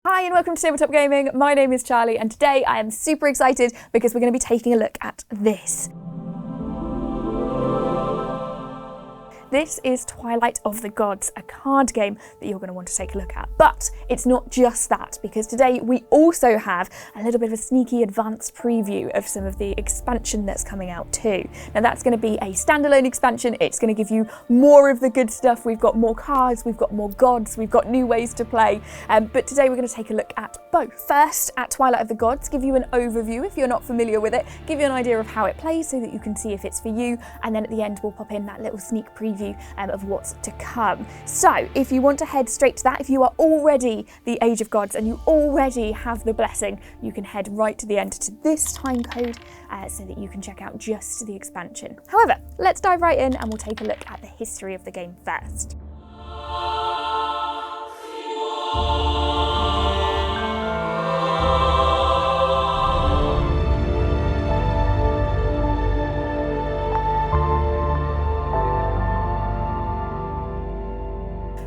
Hi and welcome to Tabletop Gaming. My name is Charlie and today I am super excited because we're going to be taking a look at this. This is Twilight of the Gods, a card game that you're going to want to take a look at. But it's not just that, because today we also have a little bit of a sneaky advanced preview of some of the expansion that's coming out too. Now that's going to be a standalone expansion. It's going to give you more of the good stuff. We've got more cards, we've got more gods, we've got new ways to play. But today we're going to take a look at both. First, at Twilight of the Gods, give you an overview if you're not familiar with it, give you an idea of how it plays so that you can see if it's for you, and then at the end we'll pop in that little sneak preview of what's to come. So if you want to head straight to that, if you are already the Age of Gods and you already have the blessing, you can head right to the end to this time code so that you can check out just the expansion. However, let's dive right in and we'll take a look at the history of the game first.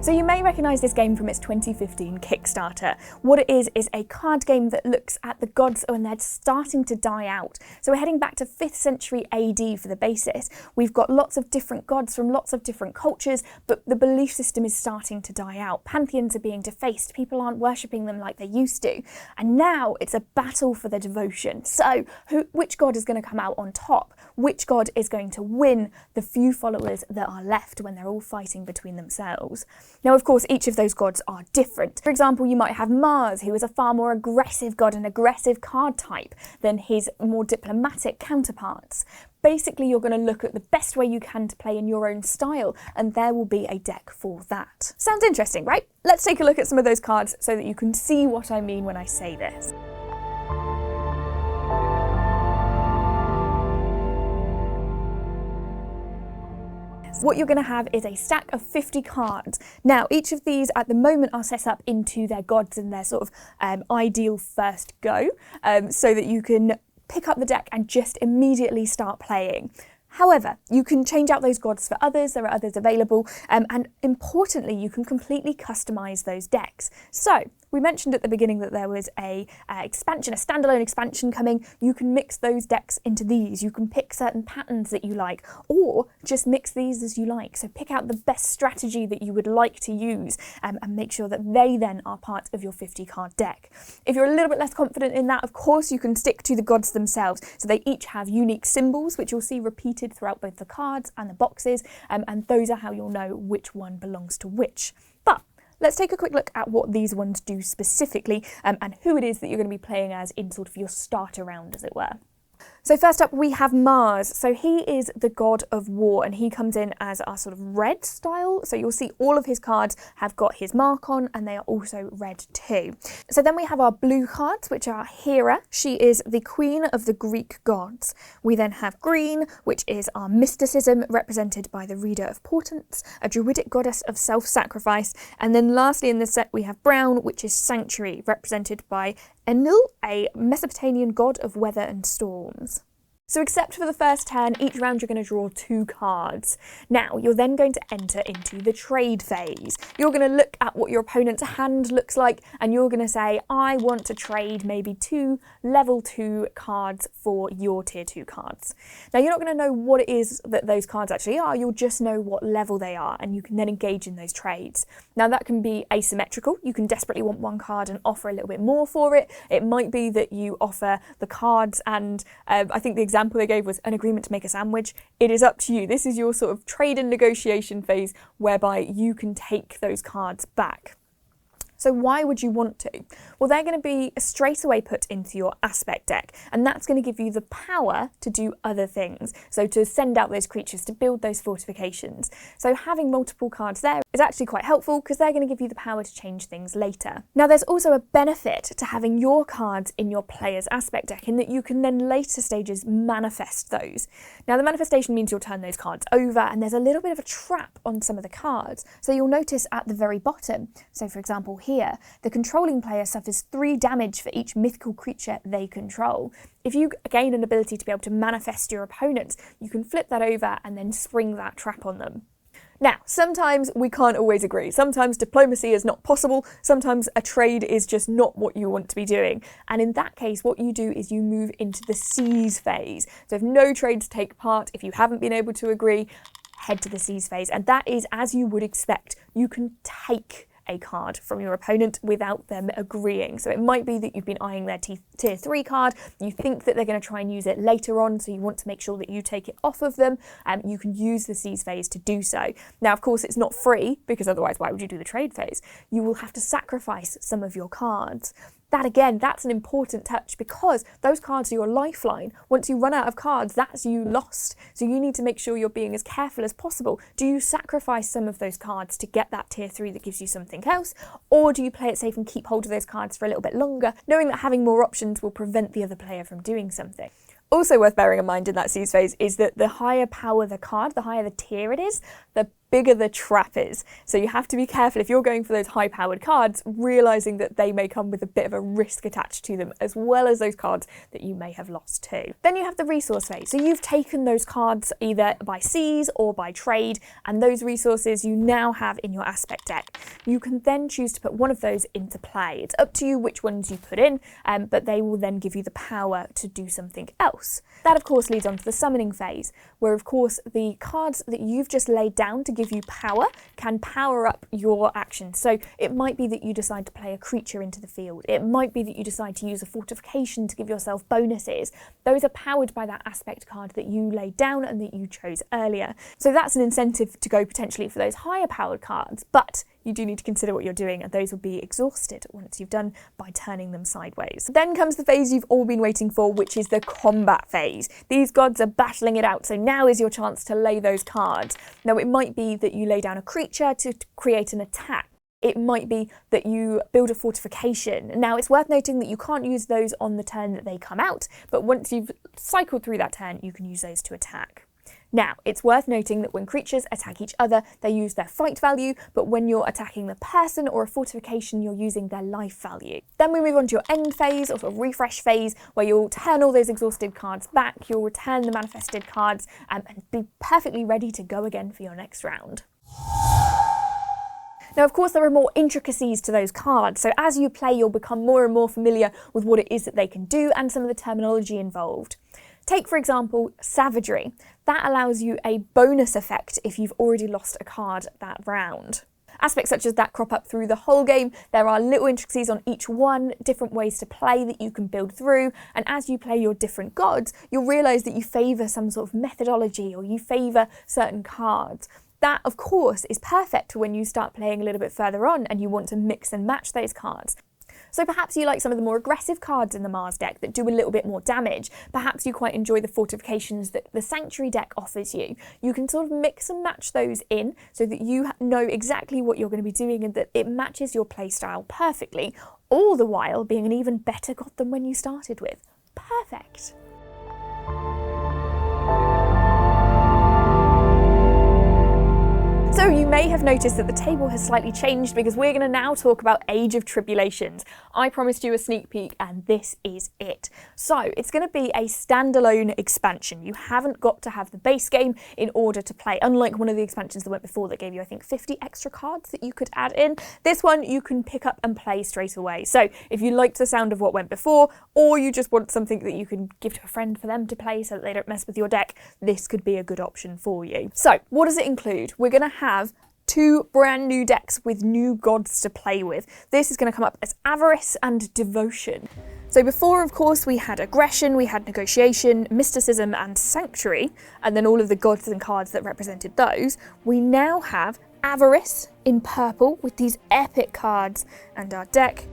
So you may recognise this game from its 2015 Kickstarter. What it is a card game that looks at the gods when they're starting to die out. So we're heading back to 5th century AD for the basis. We've got lots of different gods from lots of different cultures, but the belief system is starting to die out. Pantheons are being defaced, people aren't worshipping them like they used to. And now it's a battle for the devotion. So which god is going to come out on top? Which god is going to win the few followers that are left when they're all fighting between themselves? Now, of course, each of those gods are different. For example, you might have Mars, who is a far more aggressive god, an aggressive card type than his more diplomatic counterparts. Basically, you're going to look at the best way you can to play in your own style, and there will be a deck for that. Sounds interesting, right? Let's take a look at some of those cards so that you can see what I mean when I say this. What you're going to have is a stack of 50 cards. Now, each of these at the moment are set up into their gods and their sort of ideal first go, so that you can pick up the deck and just immediately start playing. However, you can change out those gods for others, there are others available, and importantly, you can completely customise those decks. So, we mentioned at the beginning that there was a expansion, a standalone expansion coming. You can mix those decks into these. You can pick certain patterns that you like, or just mix these as you like. So pick out the best strategy that you would like to use and make sure that they then are part of your 50 card deck. If you're a little bit less confident in that, of course, you can stick to the gods themselves. So they each have unique symbols, which you'll see repeated throughout both the cards and the boxes, and those are how you'll know which one belongs to which. But let's take a quick look at what these ones do specifically and who it is that you're going to be playing as in sort of your starter round, as it were. So first up we have Mars. So he is the god of war and he comes in as our sort of red style. So you'll see all of his cards have got his mark on and they are also red too. So then we have our blue cards, which are Hera. She is the queen of the Greek gods. We then have green, which is our mysticism, represented by the reader of portents, a druidic goddess of self-sacrifice. And then lastly in this set we have brown, which is sanctuary, represented by Enlil, a Mesopotamian god of weather and storms. So except for the first turn, each round you're going to draw 2 cards. Now, you're then going to enter into the trade phase. You're going to look at what your opponent's hand looks like, and you're going to say, I want to trade maybe 2 level 2 cards for your tier 2 cards. Now, you're not going to know what it is that those cards actually are, you'll just know what level they are, and you can then engage in those trades. Now, that can be asymmetrical. You can desperately want one card and offer a little bit more for it. It might be that you offer the cards and I think the example they gave was an agreement to make a sandwich. It is up to you. This is your sort of trade and negotiation phase whereby you can take those cards back. So why would you want to? Well, they're going to be straight away put into your aspect deck, and that's going to give you the power to do other things. So to send out those creatures, to build those fortifications. So having multiple cards there is actually quite helpful because they're going to give you the power to change things later. Now, there's also a benefit to having your cards in your player's aspect deck in that you can then later stages manifest those. Now, the manifestation means you'll turn those cards over, and there's a little bit of a trap on some of the cards. So you'll notice at the very bottom, so for example here, the controlling player suffers 3 damage for each mythical creature they control. If you gain an ability to be able to manifest your opponents, you can flip that over and then spring that trap on them. Now, sometimes we can't always agree. Sometimes diplomacy is not possible. Sometimes a trade is just not what you want to be doing. And in that case, what you do is you move into the seize phase. So if no trades take part, if you haven't been able to agree, head to the seize phase. And that is as you would expect. You can take a card from your opponent without them agreeing. So it might be that you've been eyeing their tier 3 card, you think that they're going to try and use it later on, so you want to make sure that you take it off of them, and you can use the seize phase to do so. Now, of course, it's not free, because otherwise why would you do the trade phase? You will have to sacrifice some of your cards. That again, that's an important touch because those cards are your lifeline. Once you run out of cards, that's you lost. So you need to make sure you're being as careful as possible. Do you sacrifice some of those cards to get that tier 3 that gives you something else? Or do you play it safe and keep hold of those cards for a little bit longer, knowing that having more options will prevent the other player from doing something? Also worth bearing in mind in that seize phase is that the higher power the card, the higher the tier it is, the bigger the trap is. So you have to be careful if you're going for those high-powered cards, realising that they may come with a bit of a risk attached to them, as well as those cards that you may have lost too. Then you have the resource phase. So you've taken those cards either by seize or by trade, and those resources you now have in your aspect deck. You can then choose to put one of those into play. It's up to you which ones you put in, but they will then give you the power to do something else. That of course leads on to the summoning phase, where of course the cards that you've just laid down to give you power can power up your actions. So it might be that you decide to play a creature into the field. It might be that you decide to use a fortification to give yourself bonuses. Those are powered by that aspect card that you laid down and that you chose earlier. So that's an incentive to go potentially for those higher powered cards, but you do need to consider what you're doing, and those will be exhausted once you've done by turning them sideways. Then comes the phase you've all been waiting for, which is the combat phase. These gods are battling it out, so now is your chance to lay those cards. Now it might be that you lay down a creature to create an attack. It might be that you build a fortification. Now it's worth noting that you can't use those on the turn that they come out, but once you've cycled through that turn, you can use those to attack. Now, it's worth noting that when creatures attack each other, they use their fight value, but when you're attacking the person or a fortification, you're using their life value. Then we move on to your end phase, or sort of refresh phase, where you'll turn all those exhausted cards back, you'll return the manifested cards, and be perfectly ready to go again for your next round. Now, of course, there are more intricacies to those cards, so as you play, you'll become more and more familiar with what it is that they can do and some of the terminology involved. Take, for example, Savagery. That allows you a bonus effect if you've already lost a card that round. Aspects such as that crop up through the whole game. There are little intricacies on each one, different ways to play that you can build through, and as you play your different gods, you'll realise that you favour some sort of methodology or you favour certain cards. That, of course, is perfect when you start playing a little bit further on and you want to mix and match those cards. So perhaps you like some of the more aggressive cards in the Mars deck that do a little bit more damage. Perhaps you quite enjoy the fortifications that the Sanctuary deck offers you. You can sort of mix and match those in so that you know exactly what you're going to be doing and that it matches your playstyle perfectly, all the while being an even better god than when you started with. Perfect. So you may have noticed that the table has slightly changed because we're going to now talk about Age of Tribulations. I promised you a sneak peek and this is it. So it's going to be a standalone expansion. You haven't got to have the base game in order to play, unlike one of the expansions that went before that gave you, I think, 50 extra cards that you could add in. This one you can pick up and play straight away. So if you liked the sound of what went before, or you just want something that you can give to a friend for them to play so that they don't mess with your deck, this could be a good option for you. So what does it include? We're going to have 2 brand new decks with new gods to play with. This is going to come up as Avarice and Devotion. So before, of course, we had Aggression, we had Negotiation, Mysticism and Sanctuary, and then all of the gods and cards that represented those. We now have Avarice in purple with these epic cards and our deck.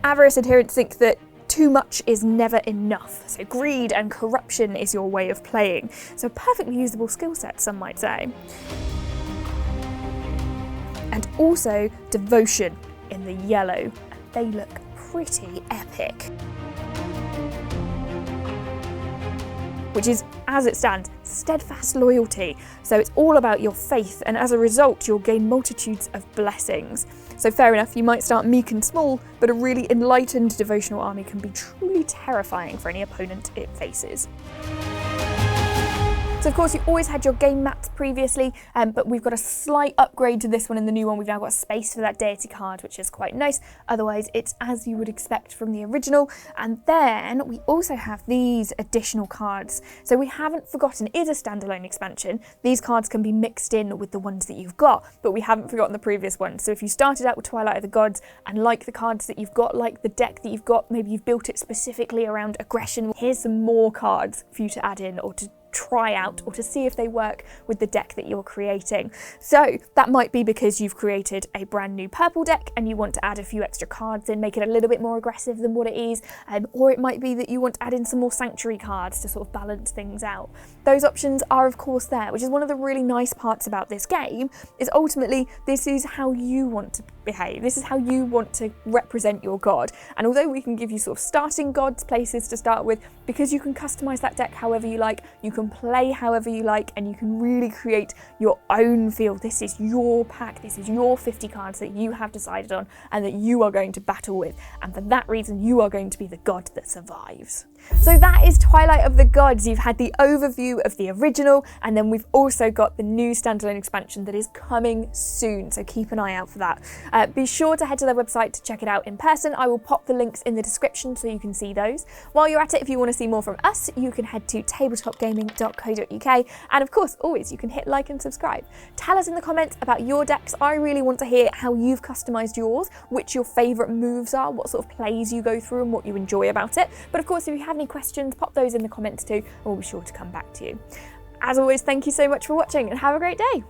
Avarice adherents think that too much is never enough, so greed and corruption is your way of playing. So a perfectly usable skill set, some might say. And also Devotion in the yellow. They look pretty epic. Which is, as it stands, steadfast loyalty. So it's all about your faith, and as a result, you'll gain multitudes of blessings. So fair enough, you might start meek and small, but a really enlightened devotional army can be truly terrifying for any opponent it faces. So of course you always had your game mats previously, but we've got a slight upgrade to this one in the new one. We've now got space for that deity card, which is quite nice. Otherwise it's as you would expect from the original. And then we also have these additional cards. So we haven't forgotten, it is a standalone expansion. These cards can be mixed in with the ones that you've got, but we haven't forgotten the previous ones. So if you started out with Twilight of the Gods and like the cards that you've got, like the deck that you've got, maybe you've built it specifically around aggression, here's some more cards for you to add in or to try out or to see if they work with the deck that you're creating. So that might be because you've created a brand new purple deck and you want to add a few extra cards in, make it a little bit more aggressive than what it is, or it might be that you want to add in some more sanctuary cards to sort of balance things out. Those options are of course there, which is one of the really nice parts about this game, is ultimately this is how you want to behave. This is how you want to represent your god. And although we can give you sort of starting gods, places to start with, because you can customize that deck however you like, you can play however you like, and you can really create your own feel. This is your pack, this is your 50 cards that you have decided on and that you are going to battle with. And for that reason, you are going to be the god that survives. So that is Twilight of the Gods. You've had the overview of the original, and then we've also got the new standalone expansion that is coming soon, so keep an eye out for that. Be sure to head to their website to check it out in person. I will pop the links in the description so you can see those. While you're at it, if you want to see more from us, you can head to tabletopgaming.co.uk, and of course, always, you can hit like and subscribe. Tell us in the comments about your decks. I really want to hear how you've customised yours, which your favourite moves are, what sort of plays you go through and what you enjoy about it. But of course, if you have any questions, pop those in the comments too, and we'll be sure to come back to you. As always, thank you so much for watching and have a great day.